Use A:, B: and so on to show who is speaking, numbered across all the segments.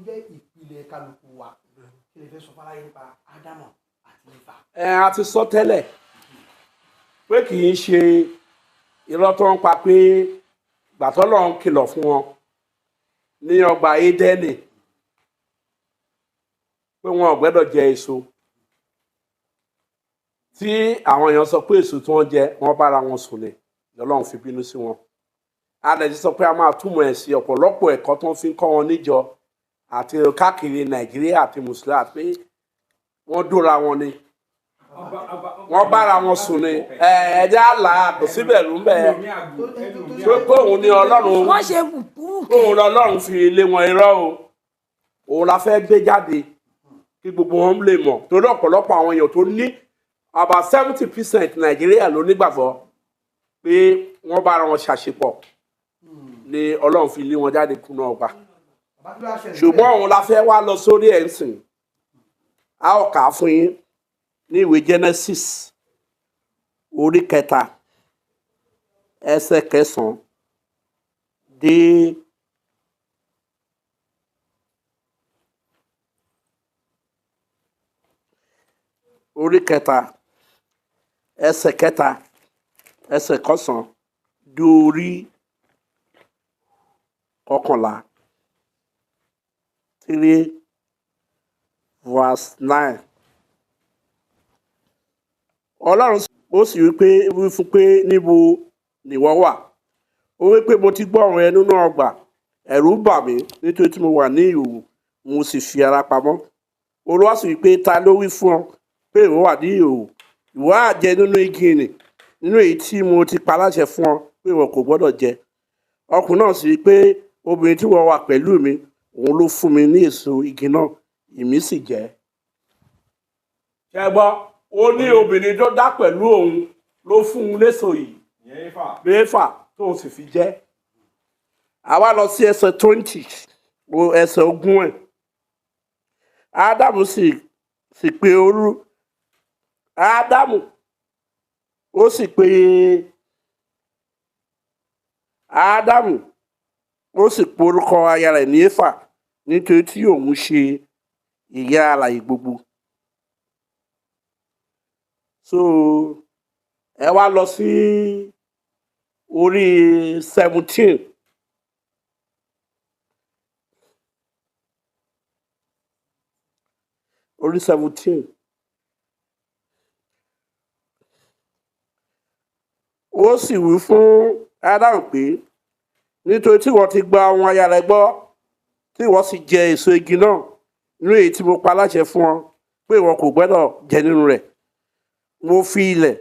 A: jẹ́ ìpìlẹ̀ kálukú wa kí lè fẹ́ sọ fáláyé nípa Ádámù àti Éfà.
B: A ti sọ tẹ́lẹ̀ pé kì í ṣe irọ́ tó ń pa pé gbàtọ́lọ́run kìlọ̀ fún wọn ní ọgbà Édẹ́nì pé wọn ò gbẹ́dọ̀ jẹ èso tí àwọn èèyàn sọ pé èso tí wọ́n jẹ wọ́n bára wọn sùn lè lọ́lọ́run fi bínú sí wọn. A lè ti sọ pé a máa túmọ̀ ẹ̀ sí ọ̀pọ̀lọpọ̀ ẹ̀kọ́ tó ń fi kọ́ wọn níjọ àti káàkiri Nàìjíríà àti Mùsùlùmí pé wọ́n dóra wọn ni wọ́n bára wọn sùn ni ẹ̀ẹ́dẹ́ àlà kò síbẹ̀ ló ń bẹ̀ tó pé òun ni Ọlọ́run
C: wọ́n ṣe bùkún.
B: òun lọ́lọ́run fi lé wọn irọ́ o òun la fẹ́ gbé jáde kí gbogbo wọn lè mọ̀ torí ọ̀pọ̀lọpọ̀ àwọn èèyàn tó ní about 70% Nàìjíríà ló nígbàgbọ́ pé wọ́n bára wọn ṣàṣepọ̀ ni Ọlọ́run fi lé wọn jáde kúnná ọgbà ṣùgbọ́n òun la fẹ́ wá lọ sórí ẹ̀ ń sìn a ó kà á fún yín ní ìwé Genesis orí 3 ẹsẹ̀ 9 dé orí 3 ẹsẹ̀ 3 ẹsẹ̀ 9 dé orí 11 3 verse 9. Ọlọ́run ó sì wí fún pé níbo nìwọ wà ó wí pé mo ti gbọ́ ọ̀rọ̀ ẹ nínú ọgbà ẹ̀rù bà mí nítorí tí mo wà ní ìhòòhò mo sì fi ara pamọ́. Olúwa sì wí pé ta ló wí fún ọ pé ìwọ wà ní ìhòòhò ìwọ á jẹ nínú igi nì nínú èyí tí mo ti pa láṣẹ fún ọ pé ìwọ kò gbọ́dọ̀ jẹ. Ọkùnrin náà sì wí pé obìnrin tí wọ́n wà pẹ̀lú mi òun ló fún mi ní èso igi náà èmi sì jẹ. Ṣé gbọ́ ó ní obìnrin tó dá pẹ̀lú òun ló fún un léso yìí Éfà tóun sì fi jẹ. Àwa lọ sí ẹsẹ̀ 20 ẹsẹ̀ 20 ẹ̀. Ádámù sì pe Ádámù ó sì pe Ádámù ó sì porúkọ aya rẹ̀ ní Éfà nítorí tí òun ṣe ìyá alààyè gbogbo. So ẹ wá lọ sí orí 17 orí 17 ó sì wí fún Ádámù pé nítorí tí wọ́n ti gba ohùn aya rẹ̀ gbọ́ tí wọ́n sì jẹ èso igi náà nínú èyí tí mo pa láṣẹ fún ọ pé ìwọ kò gbọ́dọ̀ jẹ nínú rẹ̀ mo fi ilẹ̀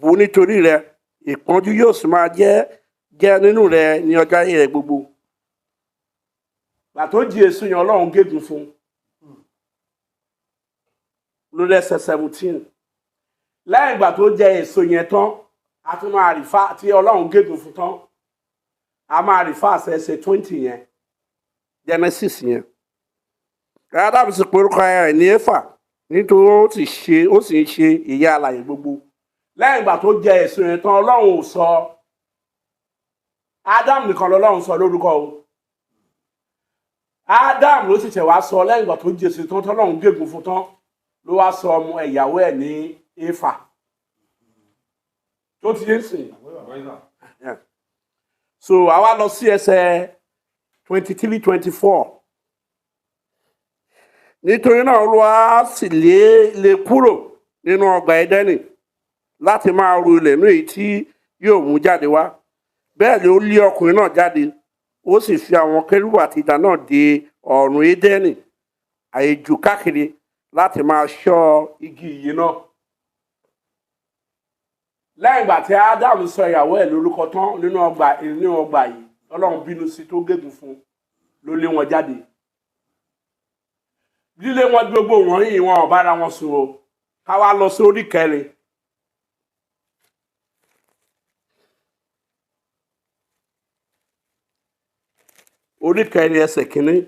B: bò nítorí rẹ̀ ìpọ́njú yóò sì máa jẹ́ nínú rẹ̀ ní ọjọ́ ayé rẹ̀ gbogbo. Gbà tó jí èso yẹn Ọlọ́run gégùn fún lórí ẹsẹ̀ 17 lẹ́yìn ìgbà tó jẹ èso yẹn tán a tún máa rí fa tí Ọlọ́run gégùn fún tán a máa rí fa ẹsẹ̀ 20 yẹn Genesis yẹn. Ádámù sì pe orúkọ aya rẹ̀ ní Éfà nítorí ó sì ń ṣe ìyá alààyè gbogbo. Lẹ́yìn ìgbà tó jẹ èso yẹn tán Ọlọ́run ò sọ Ádámù nìkan lọ́lọ́run sọ lórúkọ o. Ádámù ló sì ṣẹ̀ wá sọ lẹ́yìn ìgbà tó jẹ èso tán tọ́lọ́run gégùn fún tán ló wá sọ ọmọ ìyàwó ẹ̀ ní Éfà tó ti yé sìn. So àwa lọ sí ẹsẹ̀ 23-24. Nítorí náà Olúwa sì lé kúrò nínú ọgbà Édẹ́nì láti máa ru ilẹ̀ ní èyí tí yóò mú jáde wá. Bẹ́ẹ̀ ni ó lé ọkùnrin náà jáde ó sì fi àwọn kérúbù àti idà náà dé ọ̀run Édẹ́nì àyèjù káàkiri láti máa ṣọ́ igi ìyè náà. Lẹ́yìn ìgbà tí Ádámù sọ ìyàwó ẹ̀ lórúkọ tán nínú ọgbà yìí Ọlọ́run bínú sí tó gégùn fún ló lé wọn jáde. Lílé wọn gbogbo wọ̀nyí wọn ò bára wọn sùn o. Ká wá lọ sí orí 4. Orí 4 ẹsẹ̀ 1.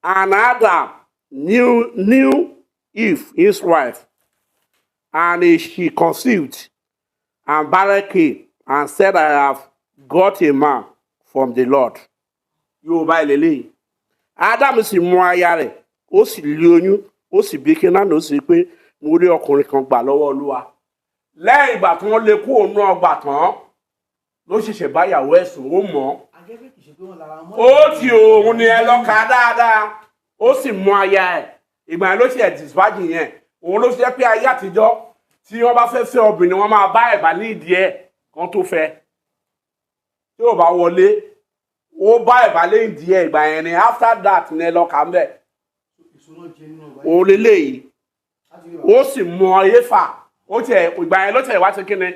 B: And Adam knew Eve, his wife, and she conceived and bare Cain, and said, I have got a man from the Lord. Yorùbá ìlélẹ́yìn. Ádámù sì mú aya rẹ̀, ó sì lé oyún, ó sì bí Kénáánì, ó sì pé mo rí ọkùnrin kan gbà lọ́wọ́ Olúwa. Lẹ́yìn ìgbà tí wọ́n lé kúrò nínú ọgbà tán, ló ṣẹ̀ṣẹ̀ bá ìyàwó ẹ̀ sùn, ó mọ̀. Ó ti òun ni ẹ lọ́ka dáadáa, ó sì mú aya ẹ̀. Ìgbà yẹn ló ṣe ẹ̀dìsíwájú yẹn. Òun ló ṣe pé ayé àtijọ́ tí wọ́n bá fẹ́ fẹ́ obìnrin wọn máa bá ẹ̀bà ní ìdí ẹ̀ kan tó fẹ́. Tí ò bá wọlé, ó bá ẹ̀bà lé ìdí ẹ̀ ìgbà yẹn ni after that ni ẹ lọ́ka ń bẹ̀. Òun lélẹ́yìí, ó sì mú ayé fà. Ó tiẹ̀ ìgbà yẹn ló tẹ̀ wá sí kíni?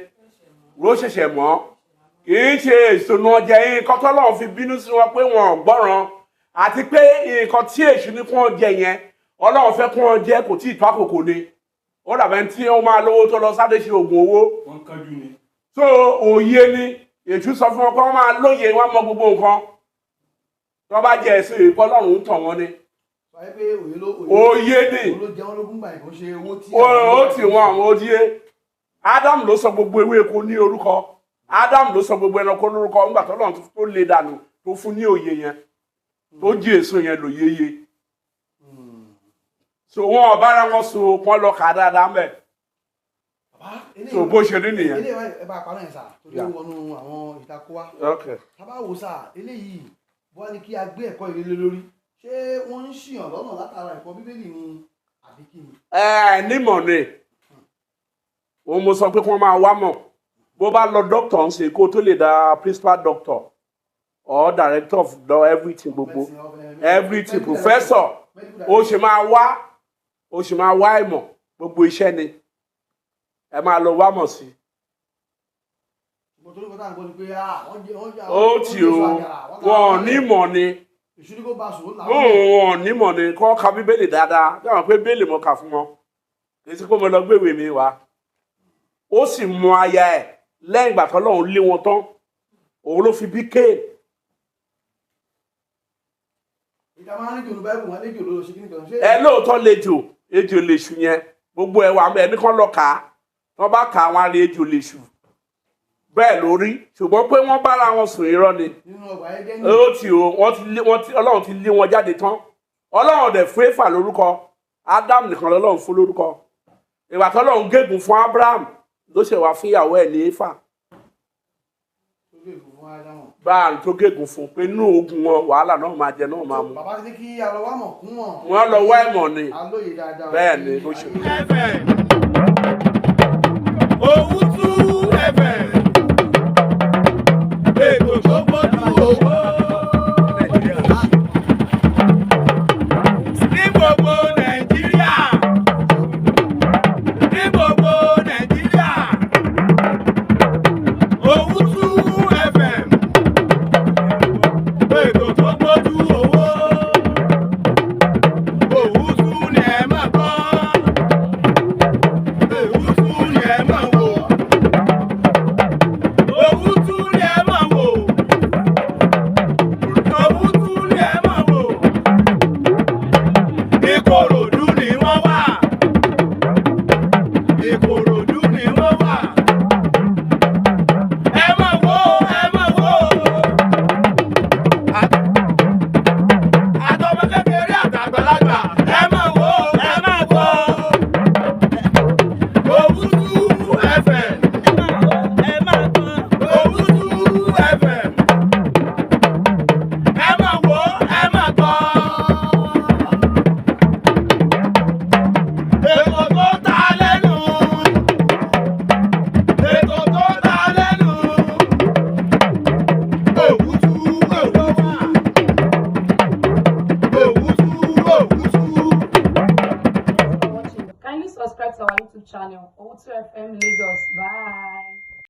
B: Ló ṣẹ̀ṣẹ̀ mọ́. Kì í ṣe ìṣúná jẹ nǹkan tọ́lọ́run fi bínú sí wọn pé wọn ò gbọ́ràn. Àti pé nǹkan tí èṣù ní kí wọ́n jẹ yẹn, Ọlọ́run fẹ́ kí wọ́n jẹ kò tí ì tó àkókò ni. Ó dàbẹ̀ tí wọ́n máa lówó tó lọ sáré ṣe oògùn owó.
C: Wọ́n kájú ni.
B: So òye ni èṣù sọ fún wọn pé wọ́n máa lóye wọn mọ gbogbo nǹkan. Tí wọ́n bá jẹ èso ìpọ́ Ọlọ́run ń tàn wọ́n ni. Òye ni. Ó tì wọ́n àwọn òdìye. Ádámù ló sọ gbogbo ewéko ní orúkọ. Ádámù ló sọ gbogbo ẹranko lórúkọ nígbà tó Ọlọ́run tó lè dànù tó fún ní òye yẹn. Tó jí èso yẹn lòyeye. So wọn ọ̀bára wọn so wọn lọ kà dáadáa mẹ́. So bó ṣe rí nìyẹn.
A: Eléyìí ẹ bá paná yẹn sà tó dé wọnú àwọn ìtakó wa. Tábà wò sà eléyìí wọ́n ní kí a gbé ẹ̀kọ́ ìrẹ́lẹ̀ lórí. Ṣé wọ́n ń ṣìyàn lọ́nà látara ẹ̀kọ́ Bíbélì ni àbí kí ni?
B: Nímọ̀ ni. Òun mo sọ pé kí wọ́n máa wá mọ̀. Bó bá lọ doctor ń ṣe kó tó lè da principal doctor or director of everything gbogbo everything professor ó ṣe máa wá ìmọ̀ gbogbo iṣẹ́ ni ẹ máa lọ wá mọ̀ sí. Ó ti o wọn nímọ̀ ni wọn nímọ̀ ni kọ́ ka Bíbélì dáadáa dáwọn pé Bíbélì mo kà fún wọn kì í sí pé mo lọ gbéwèé mi wá. Ó sì mú aya ẹ̀ lẹ́yìn ìgbà tó lọ́hùn lé wọn tán òun ló fi bí Kéènì. Lóòótọ́ lejò ejò lèṣù yẹn gbogbo ẹwà ẹni kan lọ kà á wọ́n bá kà àwọn ará ejò lèṣù bẹ́ẹ̀ lórí ṣùgbọ́n pé wọ́n bára wọn sùn irọ́ ni. Ó ti o Ọlọ́run ti lé wọn jáde tán. Ọlọ́run dẹ̀ fún Éfà lórúkọ, Ádámù nìkan lọ́lọ́run fún lórúkọ. Ìgbà tó Ọlọ́run gégùn fún Ábúráhámù ló ṣe wá fún ìyàwó ẹ̀ ní Éfà. Báà tó gégùn fún pé inú ogun wọn wàhálà náà máa jẹ náà máa mú.
A: Bàbá ti ní kí a lọ wá mọ̀ kún wọn.
B: Wọ́n lọ wá ìmọ̀ ni. Bẹ́ẹ̀ ni bó ṣe.
C: Owutu FM. Ètò tó gbójú owó. Ní gbogbo Nàìjíríà. Ní gbogbo Nàìjíríà. Owutu FM. Ètò tó gbójú owó. Owutu ni ẹ máa gbọ́. Owutu ni ẹ máa wò. Owutu ni ẹ máa wò. Owutu ni ẹ máa wò. Ìkòròdú ni wọ́n wà. Ìkòròdú ni wọ́n wà. Ẹ máa wò, ẹ máa wò. Àtọmọ kékeré àtàgbàlagbà. Ẹ máa wò, ẹ máa wò. Owutu FM. Owutu FM. Ẹ máa wò, ẹ máa gbọ́. Ètò tó ta lẹ́nu. Ètò tó ta lẹ́nu. Owutu Owutu. Owutu.
D: Kindly subscribe to our YouTube channel, Owutu FM Lagos. Bye.